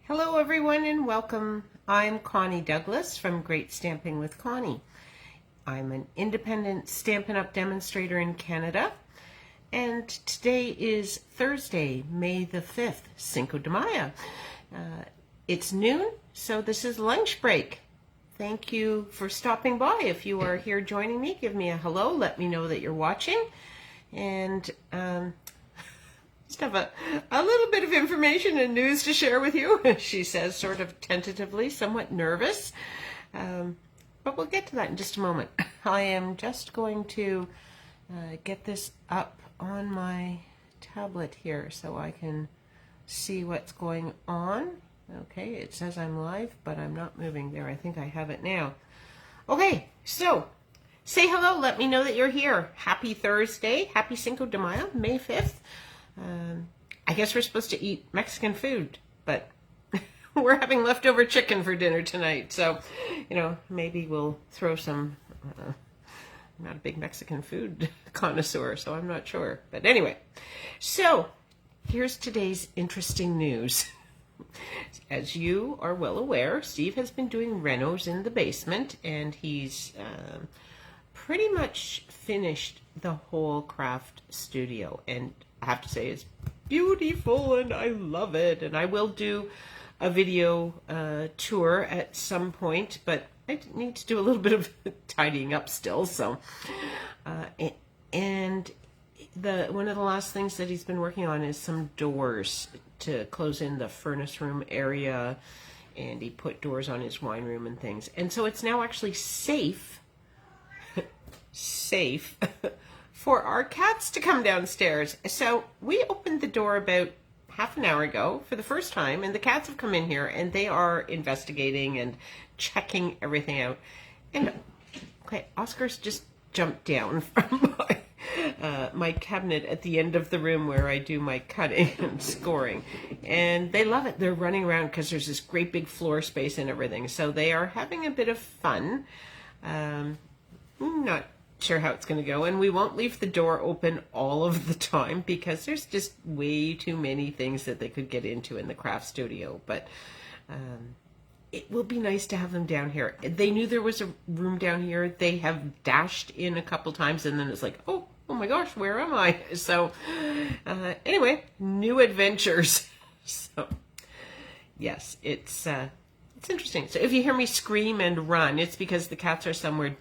Hello everyone and welcome. I'm Connie Douglas from Great Stamping with Connie. I'm an independent Stampin' Up! Demonstrator in Canada, and today is Thursday, May the 5th, Cinco de Mayo. It's noon, so this is lunch break. Thank you for stopping by. If you are here joining me, give me a hello, let me know that you're watching, and just have a little bit of information and news to share with you, she says, sort of tentatively, somewhat nervous. But we'll get to that in just a moment. I am just going to get this up on my tablet here so I can see what's going on. Okay, it says I'm live, but I'm not moving there. I think I have it now. Okay, so say hello. Let me know that you're here. Happy Thursday. Happy Cinco de Mayo, May 5th. I guess we're supposed to eat Mexican food, but we're having leftover chicken for dinner tonight. So, maybe we'll throw some, I'm not a big Mexican food connoisseur, so I'm not sure. But anyway, so here's today's interesting news. As you are well aware, Steve has been doing renos in the basement, and he's pretty much finished the whole craft studio. And I have to say it's beautiful and I love it. And I will do a video tour at some point, but I need to do a little bit of tidying up still. So, and one of the last things that he's been working on is some doors to close in the furnace room area, and he put doors on his wine room and things. And so it's now actually safe for our cats to come downstairs. So we opened the door about half an hour ago for the first time, and the cats have come in here and they are investigating and checking everything out. And okay, Oscar's just jumped down from my cabinet at the end of the room where I do my cutting and scoring, and they love it. They're running around because there's this great big floor space and everything, so they are having a bit of fun. Not sure how it's going to go, and we won't leave the door open all of the time because there's just way too many things that they could get into in the craft studio. But it will be nice to have them down here. They knew there was a room down here. They have dashed in a couple times, and then it's like, oh my gosh, where am I? So anyway, new adventures. So yes, it's interesting. So if you hear me scream and run, it's because the cats are somewhere,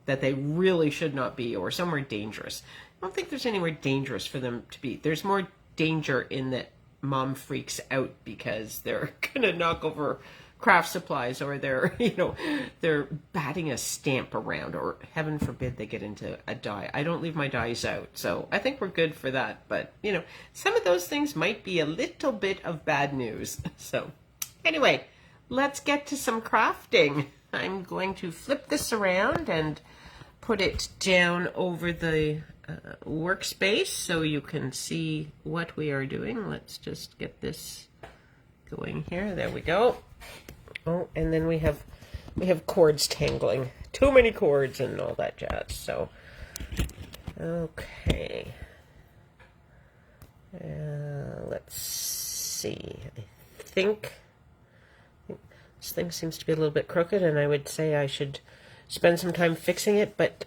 that they really should not be, or somewhere dangerous. I don't think there's anywhere dangerous for them to be. There's more danger in that mom freaks out because they're gonna knock over craft supplies, or they're they're batting a stamp around, or heaven forbid they get into a die. I don't leave my dies out, so I think we're good for that. But some of those things might be a little bit of bad news. So anyway, let's get to some crafting. I'm going to flip this around and put it down over the workspace so you can see what we are doing. Let's just get this going here. There we go. Oh, and then we have cords tangling. Too many cords and all that jazz. So, okay. Let's see. I think this thing seems to be a little bit crooked, and I would say I should spend some time fixing it, but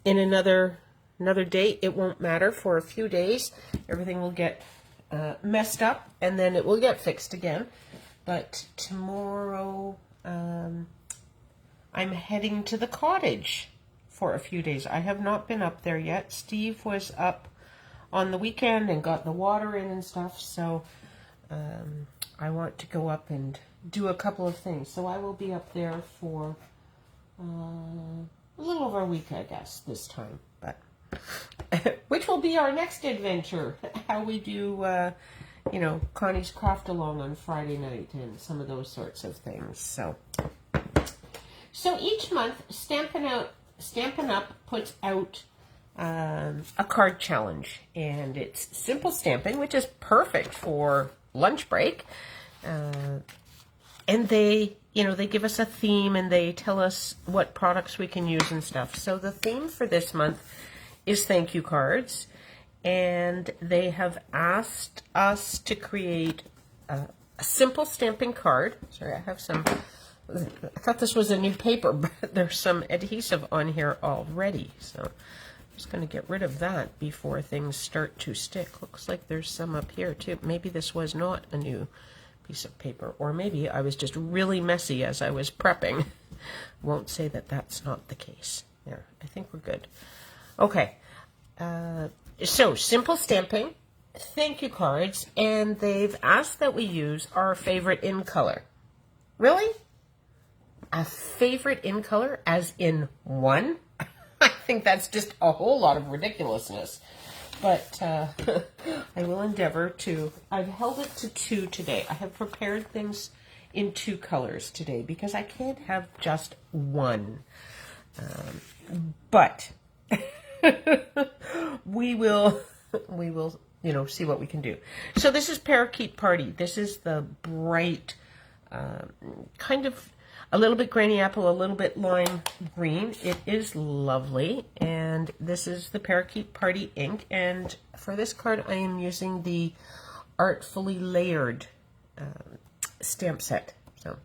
in another day, it won't matter. For a few days, everything will get messed up, and then it will get fixed again. But tomorrow, I'm heading to the cottage for a few days. I have not been up there yet. Steve was up on the weekend and got the water in and stuff, so I want to go up and do a couple of things. So I will be up there for a little over a week, I guess, this time. But which will be our next adventure, how we do Connie's Craft Along on Friday night and some of those sorts of things. So each month, Stampin' Up! Puts out a card challenge, and it's simple stamping, which is perfect for lunch break. And they give us a theme, and they tell us what products we can use and stuff. So the theme for this month is thank you cards. and they have asked us to create a simple stamping card. Sorry, I have some, I thought this was a new paper, but there's some adhesive on here already. So I'm just going to get rid of that before things start to stick. Looks like there's some up here too. Maybe this was not a new piece of paper, or maybe I was just really messy as I was prepping. Won't say that that's not the case. There, I think we're good. Okay, so simple stamping, thank you cards, and they've asked that we use our favorite in color. Really? A favorite in color as in one? I think that's just a whole lot of ridiculousness. But I will endeavor to, I've held it to 2 today. I have prepared things in 2 colors today because I can't have just one. But we will, you know, see what we can do. So this is Parakeet Party. This is the bright, kind of a little bit granny apple, a little bit lime green. It is lovely. And this is the Parakeet Party ink. And for this card, I am using the Artfully Layered stamp set. So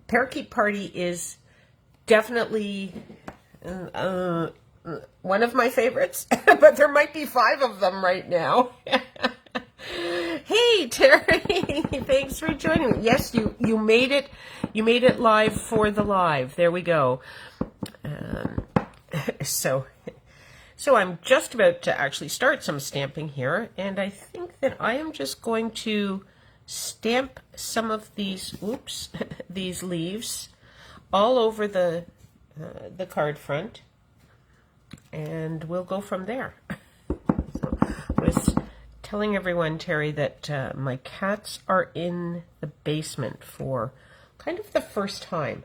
Parakeet Party is definitely one of my favorites, but there might be 5 of them right now. Hey Terry, thanks for joining me. Yes, you made it. You made it live for the live. There we go. So I'm just about to actually start some stamping here, and I think that I am just going to stamp some of these, these leaves all over the card front, and we'll go from there. So I was telling everyone, Terry, that my cats are in the basement for kind of the first time,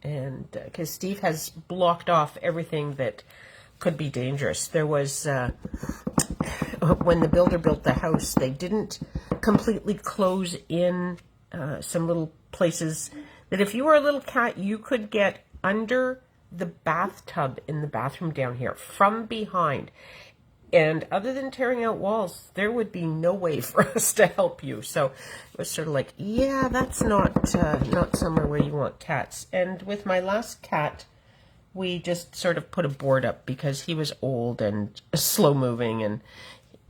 and because Steve has blocked off everything that could be dangerous. There was, when the builder built the house, they didn't completely close in some little places that if you were a little cat, you could get under the bathtub in the bathroom down here from behind. And other than tearing out walls, there would be no way for us to help you. So it was sort of like, yeah, that's not somewhere where you want cats. And with my last cat, we just sort of put a board up because he was old and slow moving. And,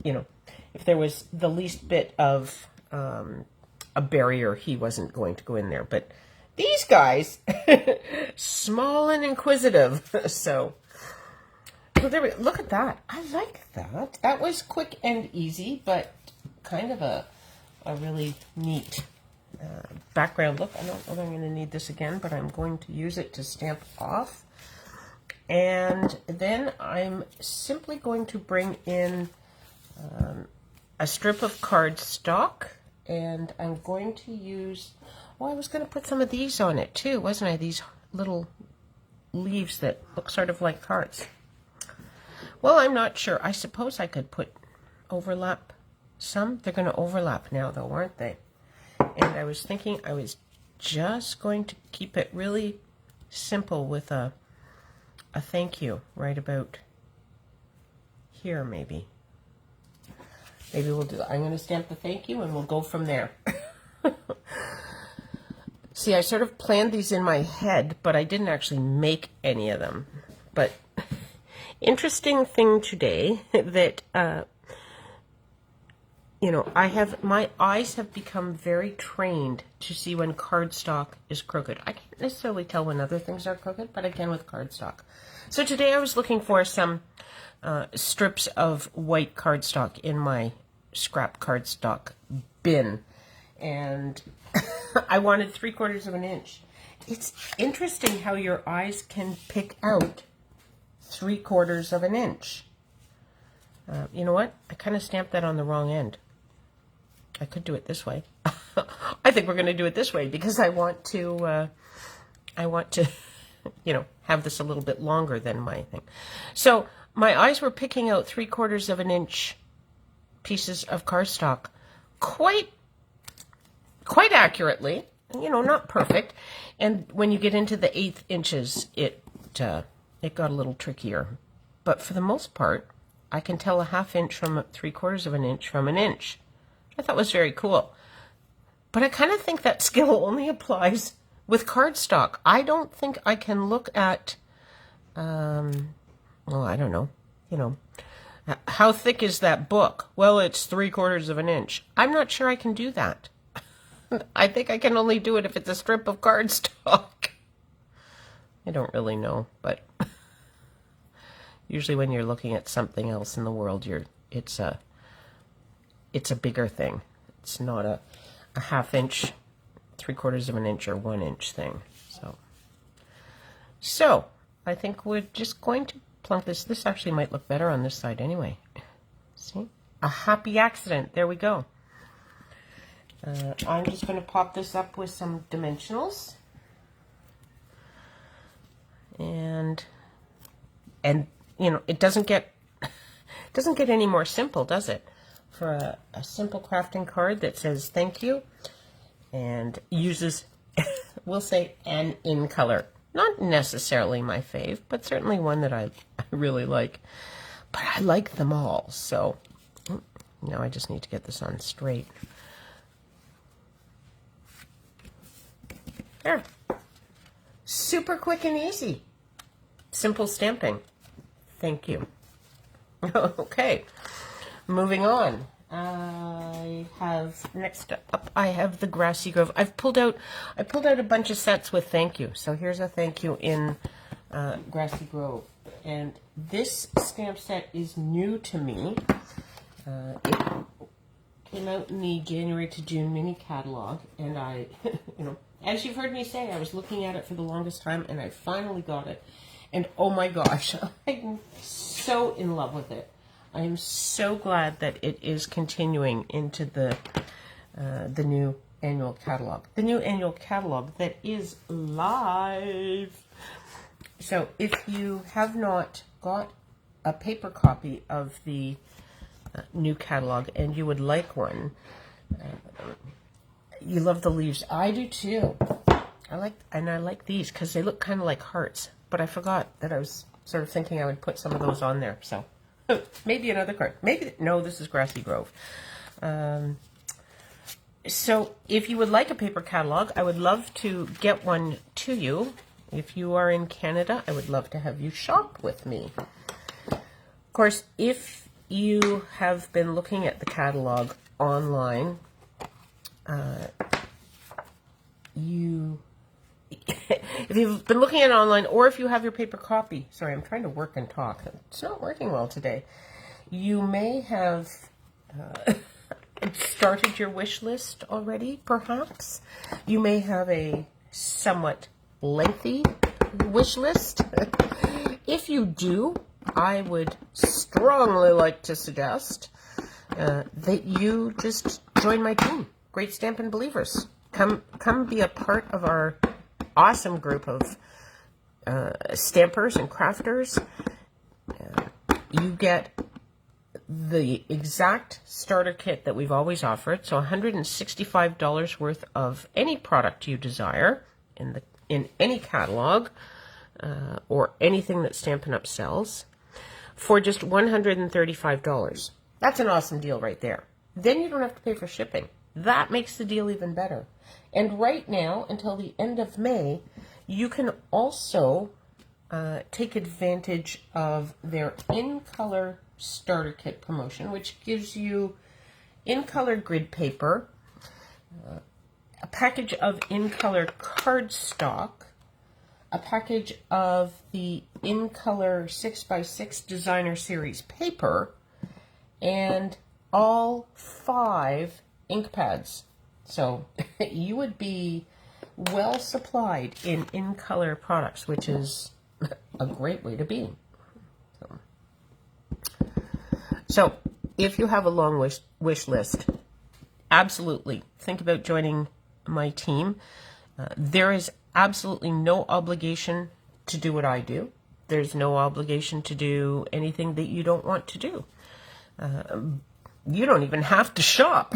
you know, if there was the least bit of a barrier, he wasn't going to go in there. But these guys, small and inquisitive, so... Well, there we go. Look at that. I like that. That was quick and easy, but kind of a really neat background look. I don't know if I'm going to need this again, but I'm going to use it to stamp off. And then I'm simply going to bring in a strip of cardstock, and I'm going to use, oh, I was going to put some of these on it too, wasn't I? These little leaves that look sort of like cards. Well, I'm not sure. I suppose I could overlap some. They're going to overlap now, though, aren't they? And I was thinking I was just going to keep it really simple with a thank you right about here, maybe. Maybe we'll do that. I'm going to stamp the thank you, and we'll go from there. See, I sort of planned these in my head, but I didn't actually make any of them. But... interesting thing today that, you know, my eyes have become very trained to see when cardstock is crooked. I can't necessarily tell when other things are crooked, but I can with cardstock. So today I was looking for some strips of white cardstock in my scrap cardstock bin, and I wanted 3/4 of an inch. It's interesting how your eyes can pick out 3/4 of an inch. You know what? I kind of stamped that on the wrong end. I could do it this way. I think we're going to do it this way because I want to, you know, have this a little bit longer than my thing. So my eyes were picking out 3/4 of an inch pieces of cardstock quite accurately. You know, not perfect. And when you get into the 1/8 inches, it got a little trickier. But for the most part, I can tell a 1/2 inch from 3/4 of an inch from an inch. I thought was very cool. But I kind of think that skill only applies with cardstock. I don't think I can look at, well, I don't know, how thick is that book? Well, it's 3/4 of an inch. I'm not sure I can do that. I think I can only do it if it's a strip of cardstock. I don't really know, but usually when you're looking at something else in the world, it's a bigger thing. It's not a 1/2 inch, 3/4 of an inch, or 1 inch thing. So I think we're just going to plunk this. This actually might look better on this side anyway. See? A happy accident. There we go. I'm just going to pop this up with some dimensionals. And it doesn't get any more simple, does it? For a simple crafting card that says thank you and uses, we'll say, an in color. Not necessarily my fave, but certainly one that I really like. But I like them all, so now I just need to get this on straight. There. Super quick and easy. Simple stamping. Thank you. Okay, moving on. Next up, I have the Grassy Grove. I pulled out a bunch of sets with thank you. So here's a thank you in Grassy Grove. And this stamp set is new to me. It came out in the January to June mini catalog, and I, as you've heard me say, I was looking at it for the longest time, and I finally got it. And oh my gosh, I'm so in love with it. I am so glad that it is continuing into the new annual catalog. The new annual catalog that is live. So if you have not got a paper copy of the new catalog and you would like one, you love the leaves. I do too. I like these because they look kind of like hearts. But I forgot that I was sort of thinking I would put some of those on there. So maybe another card. No, this is Grassy Grove. So if you would like a paper catalog, I would love to get one to you. If you are in Canada, I would love to have you shop with me. Of course, if you have been looking at the catalog online, if you've been looking at it online, or if you have your paper copy, sorry, I'm trying to work and talk. It's not working well today. You may have started your wish list already, perhaps. You may have a somewhat lengthy wish list. If you do, I would strongly like to suggest that you just join my team, Great Stampin' Believers. Come be a part of our awesome group of stampers and crafters. You get the exact starter kit that we've always offered, so $165 worth of any product you desire in any catalog or anything that Stampin' Up! Sells for just $135. That's an awesome deal right there. Then you don't have to pay for shipping. That makes the deal even better. And right now, until the end of May, you can also take advantage of their in-color starter kit promotion, which gives you in-color grid paper, a package of in-color cardstock, a package of the in-color 6x6 designer series paper, and all 5 ink pads. So you would be well supplied in color products, which is a great way to be. So if you have a long wish list, absolutely think about joining my team. There is absolutely no obligation to do what I do. There's no obligation to do anything that you don't want to do. You don't even have to shop.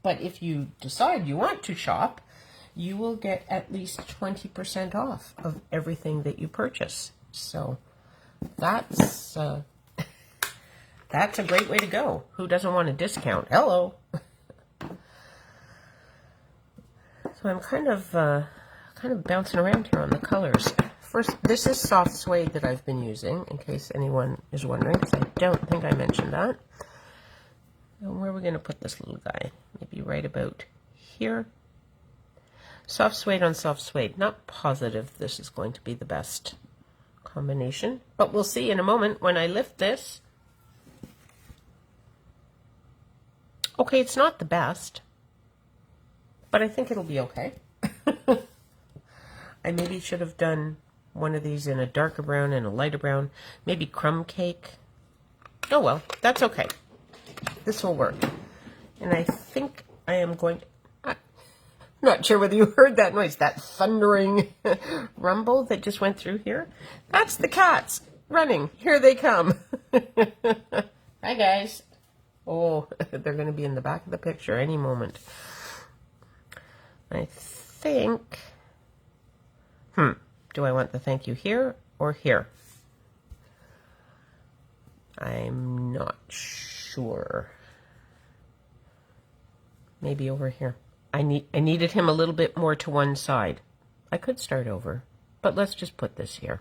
But if you decide you want to shop, you will get at least 20% off of everything that you purchase. So that's That's a great way to go. Who doesn't want a discount? Hello. So I'm kind of bouncing around here on the colors. First, this is soft suede that I've been using, in case anyone is wondering, because I don't think I mentioned that. And where are we going to put this little guy? Maybe right about here. Soft suede on soft suede. Not positive this is going to be the best combination, but we'll see in a moment when I lift this. Okay, it's not the best, but I think it'll be okay. I maybe should have done one of these in a darker brown and a lighter brown, maybe crumb cake. Oh well, that's okay. This will work. And I think I am going to... I'm not sure whether you heard that noise, that thundering rumble that just went through here. That's the cats running. Here they come. Hi, guys. Oh, they're going to be in the back of the picture any moment. I think... Do I want the thank you here or here? I'm not sure. Maybe over here. I needed him a little bit more to one side. I could start over, but let's just put this here.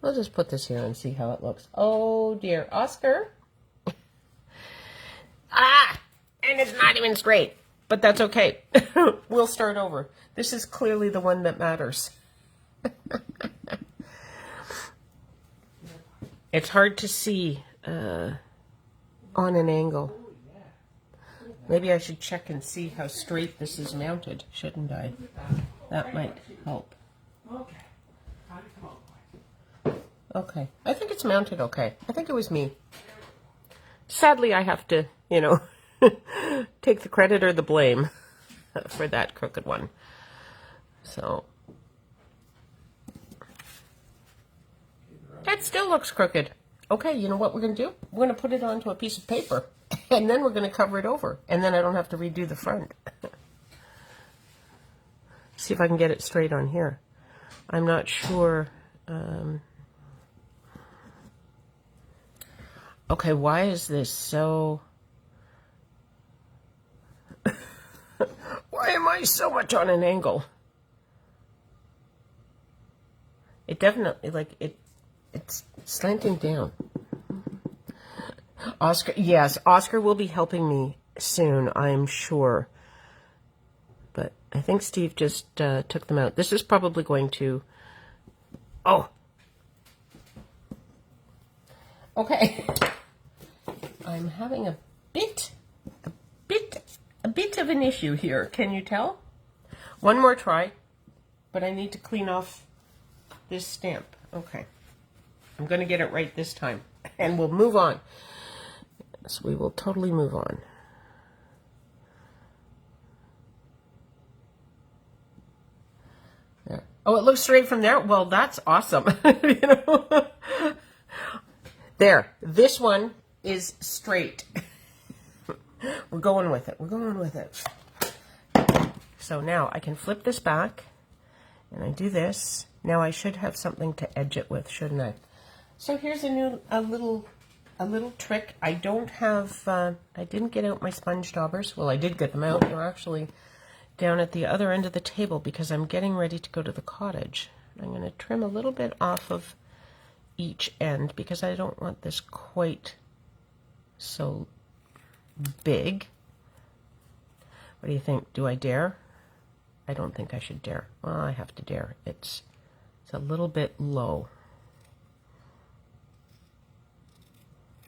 We'll just put this here and see how it looks. Oh dear, Oscar. And it's not even straight, but that's okay. We'll start over. This is clearly the one that matters. It's hard to see on an angle. Maybe I should check and see how straight this is mounted, shouldn't I? That might help. Okay, I think it's mounted okay. I think it was me. Sadly, I have to, you know, take the credit or the blame for that crooked one. So, that still looks crooked. Okay, you know what we're going to do? We're going to put it onto a piece of paper, and then we're going to cover it over, and then I don't have to redo the front. See if I can get it straight on here. I'm not sure. Okay, why is this so... Why am I so much on an angle? It definitely, like, it's slanting down. Oscar, yes, Oscar will be helping me soon, I'm sure. But I think Steve just took them out. This is probably going to... Oh! Okay. I'm having a bit of an issue here. Can you tell? One more try, but I need to clean off this stamp. Okay. I'm going to get it right this time, and we'll move on. So we will totally move on. There. Oh, it looks straight from there? Well, that's awesome. You know? There. This one is straight. We're going with it. We're going with it. So now I can flip this back, and I do this. Now I should have something to edge it with, shouldn't I? So here's a little trick. I don't have, I didn't get out my sponge daubers. Well, I did get them out. They're actually down at the other end of the table because I'm getting ready to go to the cottage. I'm going to trim a little bit off of each end because I don't want this quite so big. What do you think? Do I dare? I don't think I should dare. Well, I have to dare. It's a little bit low.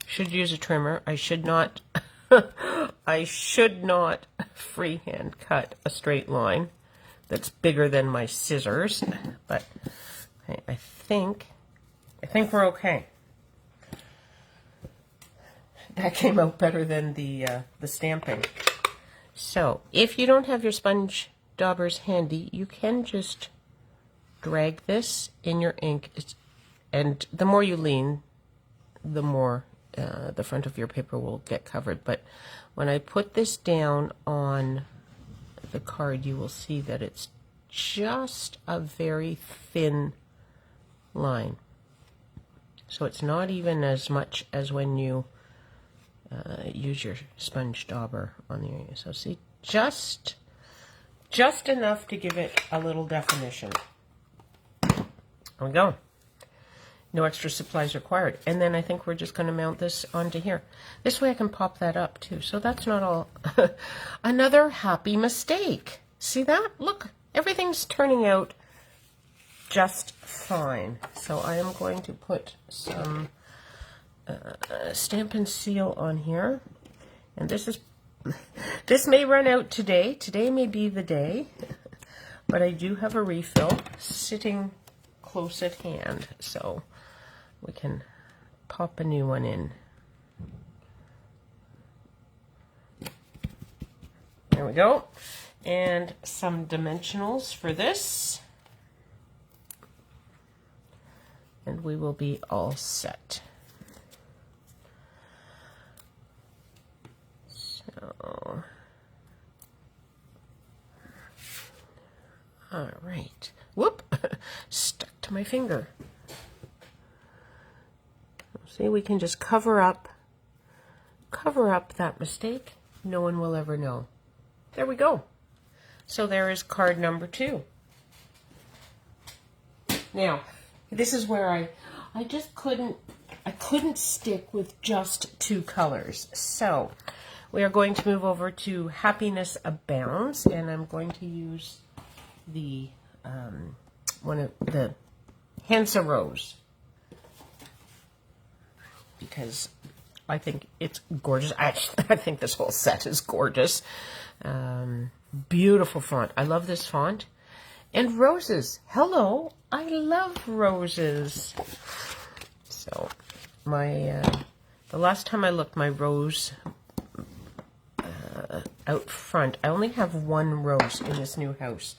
Should use a trimmer. I should not I should not freehand cut a straight line that's bigger than my scissors, but okay, I think we're okay. That came out better than the stamping. So, if you don't have your sponge daubers handy, you can just drag this in your ink, and the more you lean, the more the front of your paper will get covered. But when I put this down on the card, you will see that it's just a very thin line. So it's not even as much as when you use your sponge dauber on the area. So see, just enough to give it a little definition. There we go. No extra supplies required. And then I think we're just going to mount this onto here. This way I can pop that up too. So that's not all. Another happy mistake. See that? Look, everything's turning out just fine. So I am going to put some Stampin' Seal on here. And this may run out today. Today may be the day. But I do have a refill sitting close at hand. So we can pop a new one in. There we go. And some dimensionals for this. And we will be all set. So, all right. Whoop! Stuck to my finger. See, we can just cover up that mistake. No one will ever know. There we go. So there is card number 2. Now, this is where I just couldn't stick with just 2 colors. So we are going to move over to Happiness Abounds, and I'm going to use the one of the Hansa Rose, because I think it's gorgeous. I think this whole set is gorgeous. Beautiful font. I love this font. And roses. Hello. I love roses. So my the last time I looked, my rose out front, I only have 1 rose in this new house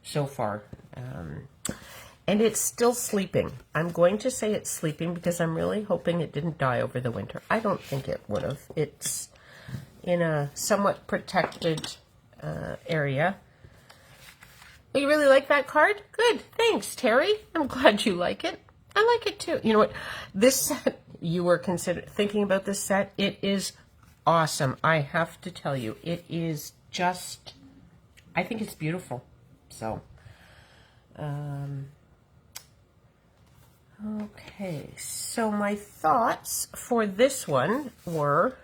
so far. And it's still sleeping. I'm going to say it's sleeping because I'm really hoping it didn't die over the winter. I don't think it would have. It's in a somewhat protected area. Oh, you really like that card? Good. Thanks, Terry. I'm glad you like it. I like it too. You know what? This set, you were thinking about this set. It is awesome. I have to tell you, it is just, I think it's beautiful. So, okay, so my thoughts for this one were,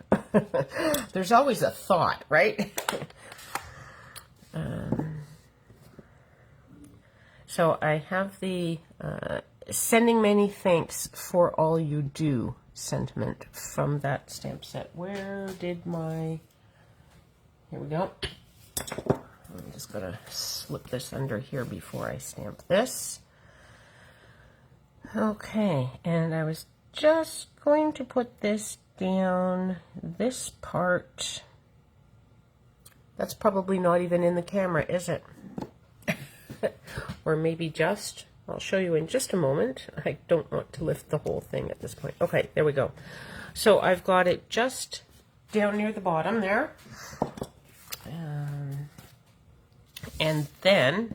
there's always a thought, right? So I have the sending many thanks for all you do sentiment from that stamp set. Where did my, here we go. I'm just going to slip this under here before I stamp this. Okay, and I was just going to put this down, this part. That's probably not even in the camera, is it? Or maybe just, I'll show you in just a moment. I don't want to lift the whole thing at this point. Okay, there we go. So I've got it just down near the bottom there. And then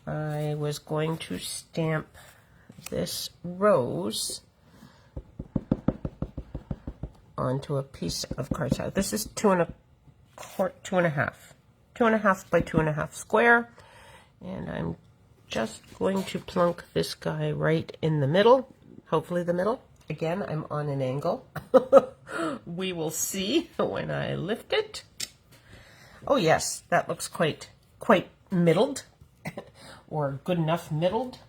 I was going to stamp this rose onto a piece of cardstock. This is 2.5 by 2.5 square, and I'm just going to plunk this guy right in the middle, hopefully the middle. Again, I'm on an angle. We will see when I lift it. Oh yes, that looks quite middled, or good enough middled.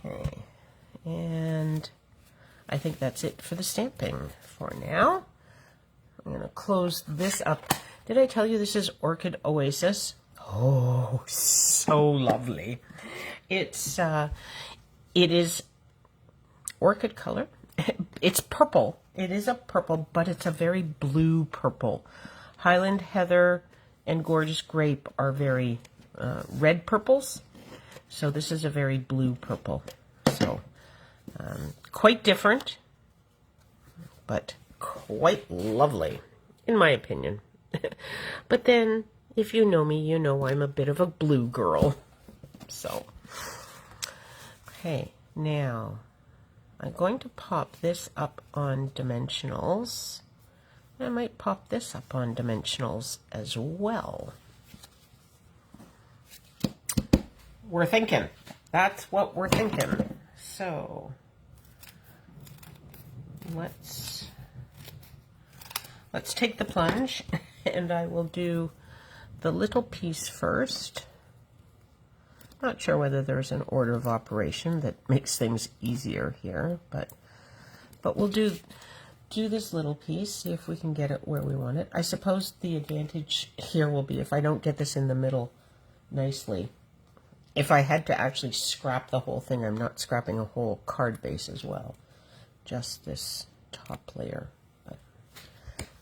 Okay, and I think that's it for the stamping for now. I'm going to close this up. Did I tell you this is Orchid Oasis? Oh, so lovely. It is orchid color. It's purple. It is a purple, but it's a very blue purple. Highland Heather and Gorgeous Grape are very red purples. So this is a very blue purple. So quite different, but quite lovely, in my opinion. But then, if you know me, you know I'm a bit of a blue girl. So, okay, now I'm going to pop this up on dimensionals. I might pop this up on dimensionals as well. We're thinking. That's what we're thinking. So let's take the plunge, and I will do the little piece first. Not sure whether there's an order of operation that makes things easier here, but we'll do this little piece, see if we can get it where we want it. I suppose the advantage here will be if I don't get this in the middle nicely. If I had to actually scrap the whole thing, I'm not scrapping a whole card base as well, just this top layer. But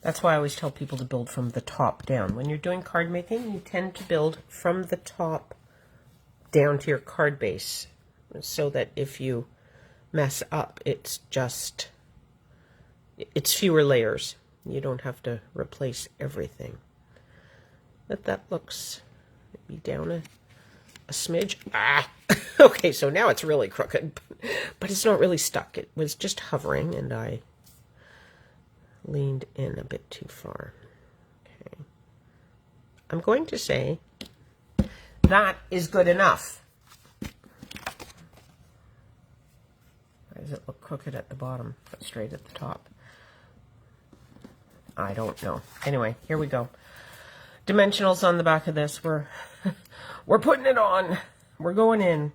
that's why I always tell people to build from the top down. When you're doing card making, you tend to build from the top down to your card base, so that if you mess up, it's fewer layers. You don't have to replace everything. But that looks maybe down a smidge. Ah! Okay, so now it's really crooked, but it's not really stuck. It was just hovering, and I leaned in a bit too far. Okay. I'm going to say that is good enough. Why does it look crooked at the bottom, but straight at the top? I don't know. Anyway, here we go. Dimensionals on the back of this. We're putting it on. We're going in.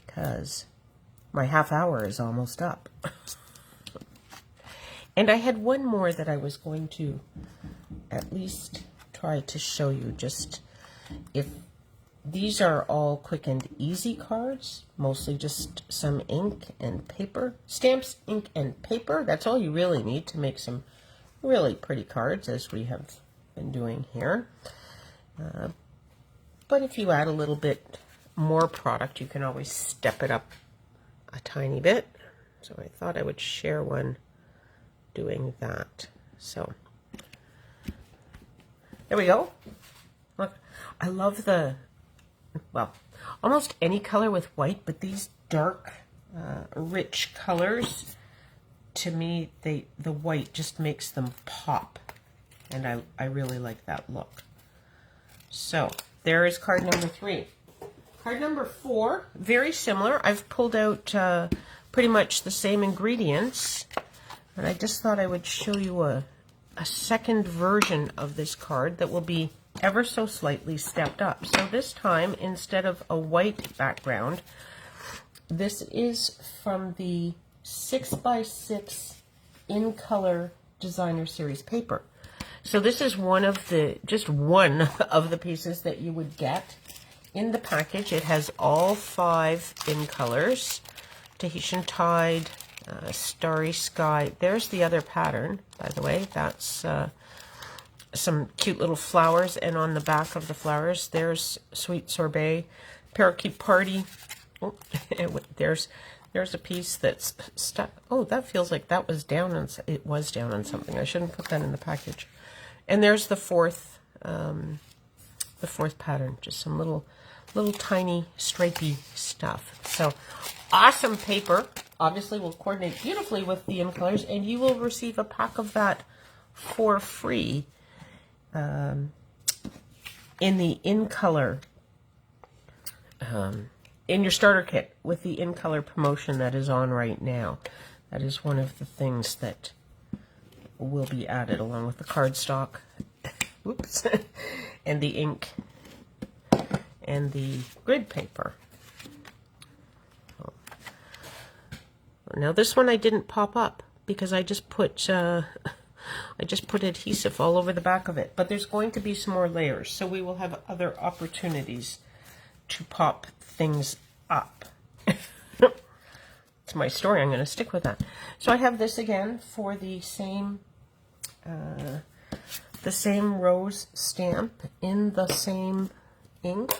Because my half hour is almost up. And I had one more that I was going to at least try to show you. Just if these are all quick and easy cards, mostly just some ink and paper. Stamps, ink, and paper. That's all you really need to make some really pretty cards, as we have been doing here. But if you add a little bit more product, you can always step it up a tiny bit. So I thought I would share one doing that. So there we go. Look, I love the, well, almost any color with white, but these dark, rich colors, to me, the white just makes them pop. And I really like that look. So there is card number 3. Card number 4, very similar. I've pulled out pretty much the same ingredients. And I just thought I would show you a second version of this card that will be ever so slightly stepped up. So this time, instead of a white background, this is from the 6x6 in color designer series paper. So this is just one of the pieces that you would get in the package. It has all 5 in colors: Tahitian Tide, Starry Sky. There's the other pattern, by the way. That's some cute little flowers, and on the back of the flowers, there's Sweet Sorbet, Parakeet Party. Oh, there's a piece that's stuck. Oh, that feels like that was down on, it was down on something. I shouldn't put that in the package. And there's the fourth pattern, just some little tiny stripey stuff. So awesome paper. Obviously will coordinate beautifully with the in colors, and you will receive a pack of that for free in the in color, in your starter kit with the in color promotion that is on right now. That is one of the things that will be added along with the cardstock, whoops, and the ink and the grid paper. Now this one I didn't pop up because I just put adhesive all over the back of it. But there's going to be some more layers, so we will have other opportunities to pop things up. It's my story. I'm going to stick with that. So I have this again for the same rose stamp in the same ink.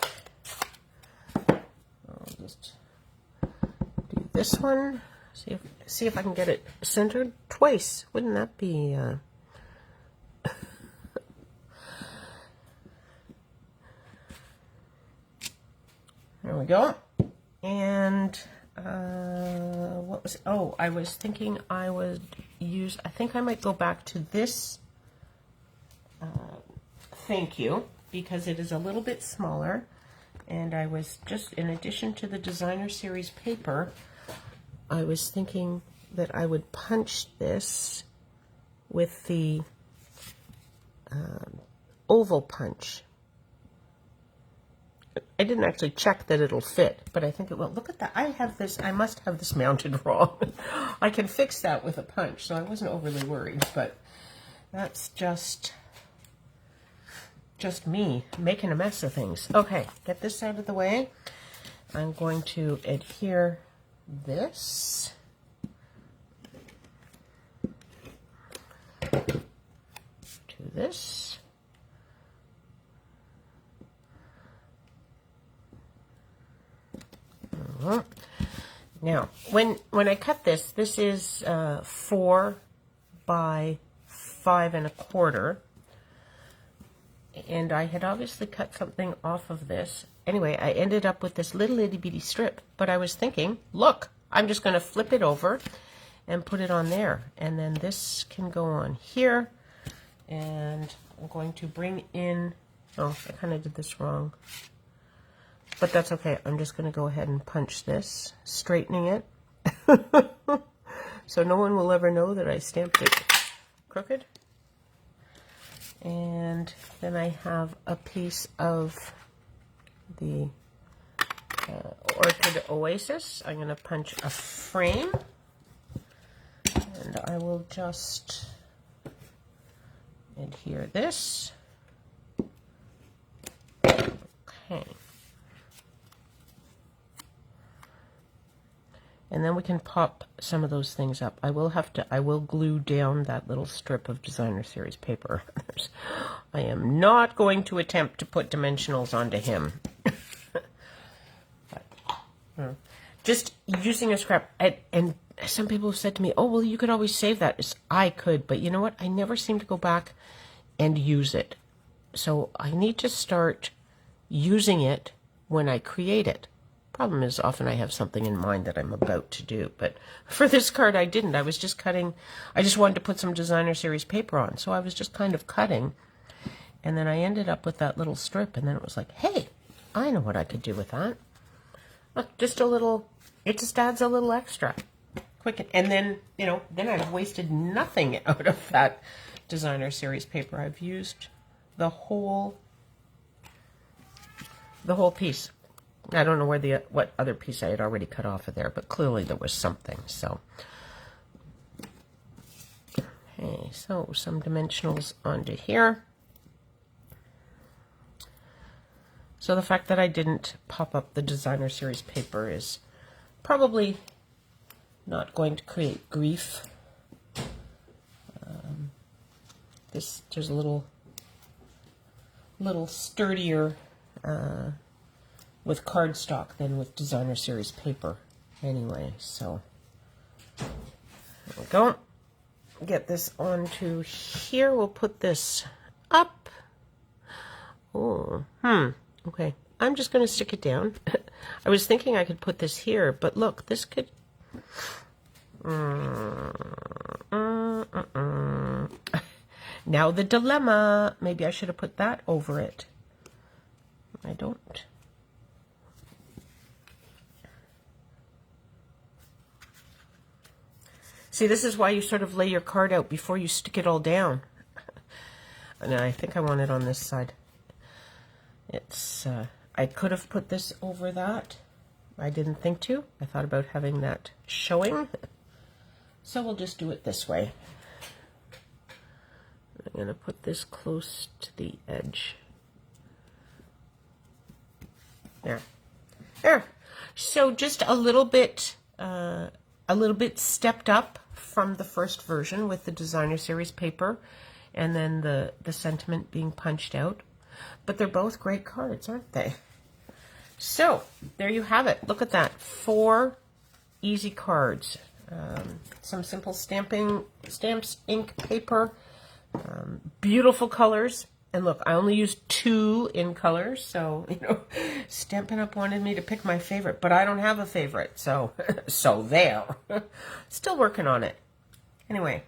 I'll just do this one. See if I can get it centered twice. Wouldn't that be... There we go. And what was, oh, I was thinking I would use, I think I might go back to this thank you, because it is a little bit smaller. And I was just, in addition to the designer series paper, I was thinking that I would punch this with the oval punch. I didn't actually check that it'll fit, but I think it will. Look at that. I have this, I must have this mounted wrong. I can fix that with a punch, so I wasn't overly worried, but that's just me making a mess of things. Okay, get this out of the way. I'm going to adhere this to this. Now, when I cut this, this is 4 by 5 1/4. And I had obviously cut something off of this. Anyway, I ended up with this little itty bitty strip, but I was thinking, look, I'm just going to flip it over and put it on there. And then this can go on here. And I'm going to bring in, oh, I kind of did this wrong. But that's okay. I'm just going to go ahead and punch this, straightening it. So no one will ever know that I stamped it crooked. And then I have a piece of the Orchid Oasis. I'm going to punch a frame. And I will just adhere this. Okay. And then we can pop some of those things up. I will glue down that little strip of designer series paper. I am not going to attempt to put dimensionals onto him. But, just using a scrap. And some people have said to me, oh, well, you could always save that. I could, but you know what? I never seem to go back and use it. So I need to start using it when I create it. Problem is, often I have something in mind that I'm about to do, but for this card I didn't. I was just cutting. I just wanted to put some designer series paper on, so I was just kind of cutting, and then I ended up with that little strip, and then it was like, hey, I know what I could do with that. Look, just a little, it just adds a little extra. Quick, and then, you know, then I've wasted nothing out of that designer series paper. I've used the whole piece. I don't know where what other piece I had already cut off of there, but clearly there was something. So, okay, so some dimensionals onto here. So the fact that I didn't pop up the designer series paper is probably not going to create grief. There's a little sturdier with cardstock than with designer series paper anyway. So there we go. Get this onto here. We'll put this up. Oh, okay. I'm just going to stick it down. I was thinking I could put this here, but look, this could... Now the dilemma. Maybe I should have put that over it. I don't. See, this is why you sort of lay your card out before you stick it all down. And I think I want it on this side. It's, I could have put this over that. I didn't think to. I thought about having that showing. So we'll just do it this way. I'm going to put this close to the edge. There. There. So just a little bit stepped up from the first version with the designer series paper and then the sentiment being punched out. But they're both great cards, aren't they? So there you have it. Look at that. 4 easy cards. Some simple stamps, ink, paper, beautiful colors. And look, I only used 2 in colors, so, you know, Stampin' Up! Wanted me to pick my favorite, but I don't have a favorite, so, so there. Still working on it. Anyway,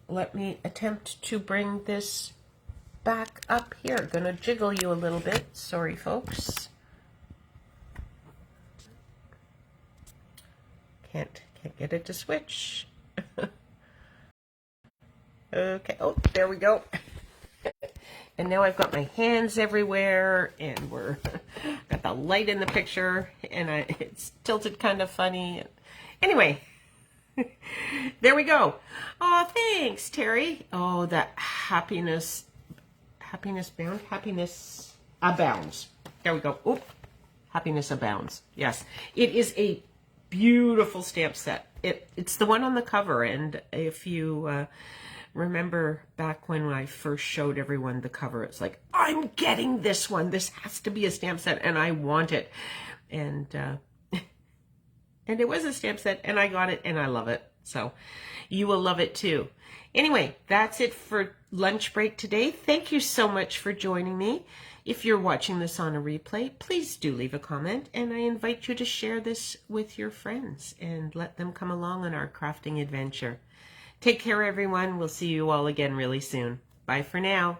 let me attempt to bring this back up here. Gonna jiggle you a little bit. Sorry, folks. Can't get it to switch. Okay, oh, there we go. And now I've got my hands everywhere, and we're got the light in the picture, and it's tilted kind of funny. Anyway, there we go. Oh, thanks, Terry. Oh, that happiness abounds. There we go. Oop, happiness abounds. Yes, it is a beautiful stamp set. It's the one on the cover, and if you remember back when I first showed everyone the cover, it's like, I'm getting this one. This has to be a stamp set, and I want it. And it was a stamp set, and I got it, and I love it. So you will love it too. Anyway, that's it for lunch break today. Thank you so much for joining me. If you're watching this on a replay, please do leave a comment, and I invite you to share this with your friends and let them come along on our crafting adventure. Take care, everyone. We'll see you all again really soon. Bye for now.